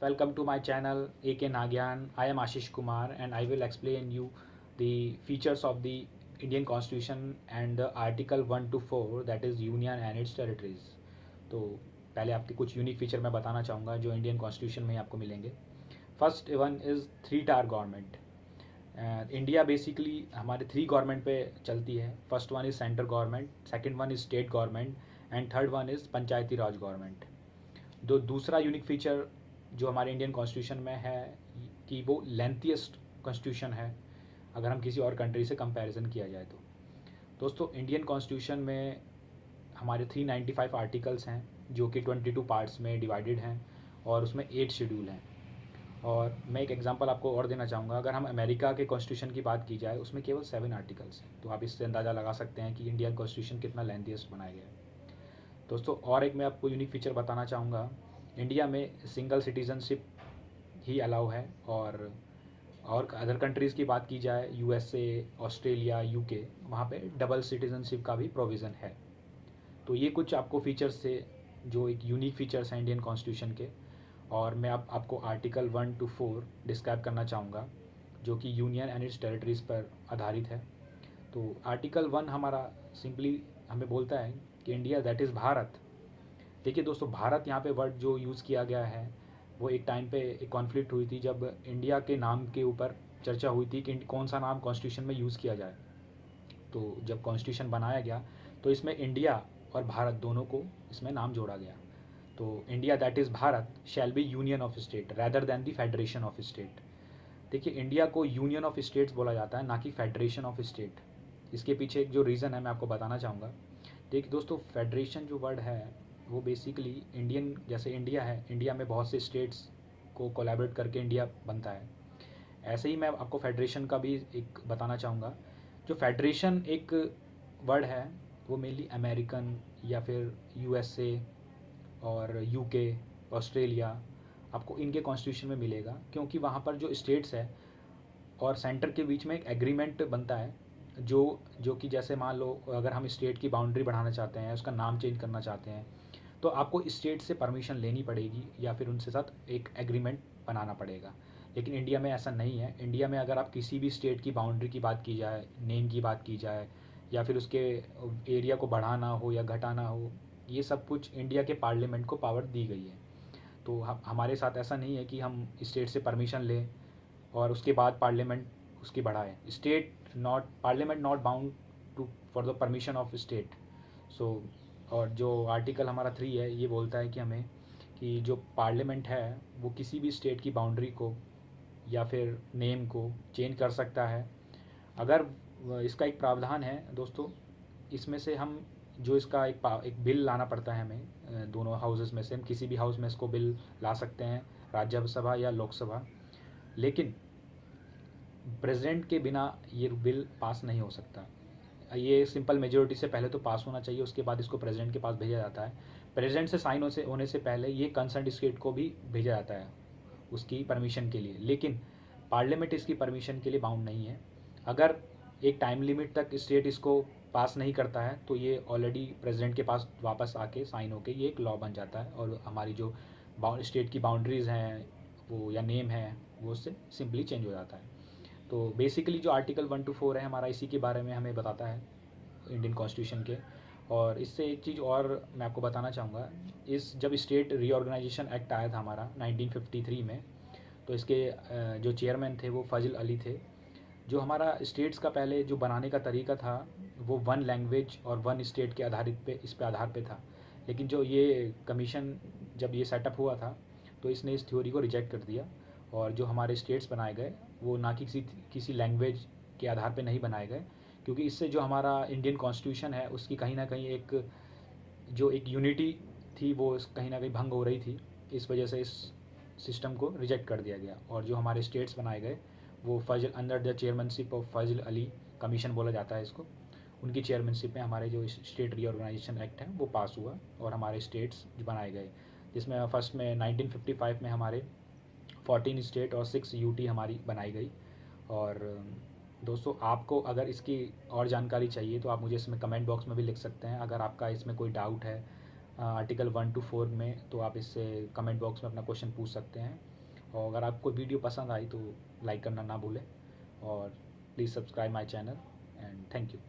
Welcome to my channel AK Nagyan. I am Ashish Kumar and I will explain you the features of the Indian Constitution and the Article 1 to 4 that is Union and its territories. तो पहले आपके कुछ unique feature मैं बताना चाहूँगा जो Indian constitution में आपको मिलेंगे. First one is 3 tyre government. India basically हमारे 3 गवर्नमेंट पे चलती है. First one is central government, second one is state government and third one is Panchayati Raj government. दूसरा यूनिक फीचर जो हमारे इंडियन कॉन्स्टिट्यूशन में है कि वो लेंथीएस्ट कॉन्स्टिट्यूशन है अगर हम किसी और कंट्री से कंपैरिजन किया जाए तो. दोस्तों इंडियन कॉन्स्टिट्यूशन में हमारे 395 आर्टिकल्स हैं जो कि 22 पार्ट्स में डिवाइडेड हैं और उसमें 8 शेड्यूल हैं. और मैं एक एग्जांपल आपको और देना चाहूँगा. अगर हम अमेरिका के कॉन्स्टिट्यूशन की बात की जाए उसमें केवल 7 आर्टिकल्स हैं. तो आप इससे अंदाज़ा लगा सकते हैं कि इंडियन कॉन्स्टिट्यूशन कितना लेंथीएस्ट बनाया गया है. दोस्तों और एक मैं आपको यूनिक फीचर बताना चाहूँगा. इंडिया में सिंगल सिटीज़नशिप ही अलाउ है और अदर कंट्रीज़ की बात की जाए यूएसए, ऑस्ट्रेलिया, यूके, वहाँ पे डबल सिटीज़नशिप का भी प्रोविज़न है. तो ये कुछ आपको फीचर्स थे जो एक यूनिक फीचर्स हैं इंडियन कॉन्स्टिट्यूशन के. और मैं अब आपको आर्टिकल 1 to 4 डिस्क्राइब करना चाहूँगा जो कि यूनियन एंड इट्स टेरिटरीज़ पर आधारित है. तो आर्टिकल 1 हमारा सिंपली हमें बोलता है कि इंडिया दैट इज़ भारत. देखिए दोस्तों, भारत यहाँ पे वर्ड जो यूज़ किया गया है वो एक टाइम पे एक कॉन्फ्लिक्ट हुई थी जब इंडिया के नाम के ऊपर चर्चा हुई थी कि कौन सा नाम कॉन्स्टिट्यूशन में यूज़ किया जाए. तो जब कॉन्स्टिट्यूशन बनाया गया तो इसमें इंडिया और भारत दोनों को इसमें नाम जोड़ा गया. तो India that is Bharat shall be union of state rather than the federation of state. देखिए इंडिया को यूनियन ऑफ स्टेट्स बोला जाता है ना कि फेडरेशन ऑफ स्टेट. इसके पीछे एक जो रीज़न है मैं आपको बताना चाहूँगा. देखिए दोस्तों, फेडरेशन जो वर्ड है वो बेसिकली इंडियन, जैसे इंडिया है, इंडिया में बहुत से स्टेट्स को कोलैबोरेट करके इंडिया बनता है. ऐसे ही मैं आपको फेडरेशन का भी एक बताना चाहूँगा. जो फेडरेशन एक वर्ड है वो मेनली अमेरिकन या फिर यूएसए और यूके, ऑस्ट्रेलिया, आपको इनके कॉन्स्टिट्यूशन में मिलेगा क्योंकि वहाँ पर जो स्टेट्स है और सेंटर के बीच में एक एग्रीमेंट बनता है जो कि जैसे मान लो अगर हम स्टेट की बाउंड्री बढ़ाना चाहते हैं, उसका नाम चेंज करना चाहते हैं, तो आपको स्टेट से परमिशन लेनी पड़ेगी या फिर उनके साथ एक एग्रीमेंट बनाना पड़ेगा. लेकिन इंडिया में ऐसा नहीं है. इंडिया में अगर आप किसी भी स्टेट की बाउंड्री की बात की जाए, नेम की बात की जाए या फिर उसके एरिया को बढ़ाना हो या घटाना हो, ये सब कुछ इंडिया के पार्लियामेंट को पावर दी गई है. तो हमारे साथ ऐसा नहीं है कि हम स्टेट से परमिशन लें और उसके बाद पार्लियामेंट उसकी बढ़ाए. State not parliament not bound to for the permission of state. So और जो आर्टिकल हमारा 3 है ये बोलता है कि हमें कि जो पार्लियामेंट है वो किसी भी स्टेट की बाउंड्री को या फिर नेम को चेंज कर सकता है. अगर इसका एक प्रावधान है दोस्तों, इसमें से हम जो इसका एक बिल लाना पड़ता है हमें, दोनों हाउसेस में से हम किसी भी हाउस में इसको बिल ला सकते हैं, राज्यसभा या लोकसभा. लेकिन प्रेसिडेंट के बिना ये बिल पास नहीं हो सकता. ये सिंपल मेजोरिटी से पहले तो पास होना चाहिए, उसके बाद इसको प्रेसिडेंट के पास भेजा जाता है. प्रेसिडेंट से साइन होने से पहले ये कंसर्न स्टेट को भी भेजा जाता है उसकी परमिशन के लिए. लेकिन पार्लियामेंट इसकी परमिशन के लिए बाउंड नहीं है. अगर एक टाइम लिमिट तक स्टेट इसको पास नहीं करता है तो ये ऑलरेडी प्रेसिडेंट के पास वापस आके साइन होके ये एक लॉ बन जाता है और हमारी जो स्टेट की बाउंड्रीज़ हैं वो या नेम है वो उससे सिंपली चेंज हो जाता है. तो बेसिकली जो आर्टिकल 1 to 4 है हमारा इसी के बारे में हमें बताता है इंडियन कॉन्स्टिट्यूशन के. और इससे एक चीज़ और मैं आपको बताना चाहूँगा. जब स्टेट रीऑर्गेनाइजेशन एक्ट आया था हमारा 1953 में, तो इसके जो चेयरमैन थे वो फजल अली थे. जो हमारा स्टेट्स का पहले जो बनाने का तरीका था वो 1 लैंग्वेज और 1 स्टेट के इस पे आधार पे था. लेकिन जो ये कमीशन जब ये सेटअप हुआ था तो इसने इस थ्योरी को रिजेक्ट कर दिया और जो हमारे स्टेट्स बनाए गए वो ना कि किसी लैंग्वेज के आधार पे नहीं बनाए गए, क्योंकि इससे जो हमारा इंडियन कॉन्स्टिट्यूशन है उसकी कहीं ना कहीं एक यूनिटी थी वो कहीं ना कहीं भंग हो रही थी. इस वजह से इस सिस्टम को रिजेक्ट कर दिया गया और जो हमारे स्टेट्स बनाए गए वो Fazal under the chairmanship of Fazal Ali commission बोला जाता है इसको. उनकी चेयरमैनशिप में हमारे जो स्टेट रीऑर्गेनाइजेशन एक्ट है वो पास हुआ और हमारे स्टेट्स जो बनाए गए, जिसमें फर्स्ट में 1955 में हमारे 14 स्टेट और 6 यूटी हमारी बनाई गई. और दोस्तों आपको अगर इसकी और जानकारी चाहिए तो आप मुझे इसमें कमेंट बॉक्स में भी लिख सकते हैं. अगर आपका इसमें कोई डाउट है आर्टिकल 1 to 4 में, तो आप इससे कमेंट बॉक्स में अपना क्वेश्चन पूछ सकते हैं। और अगर आपको वीडियो पसंद आई तो लाइक करना ना भूलें, और please subscribe my channel, and thank you.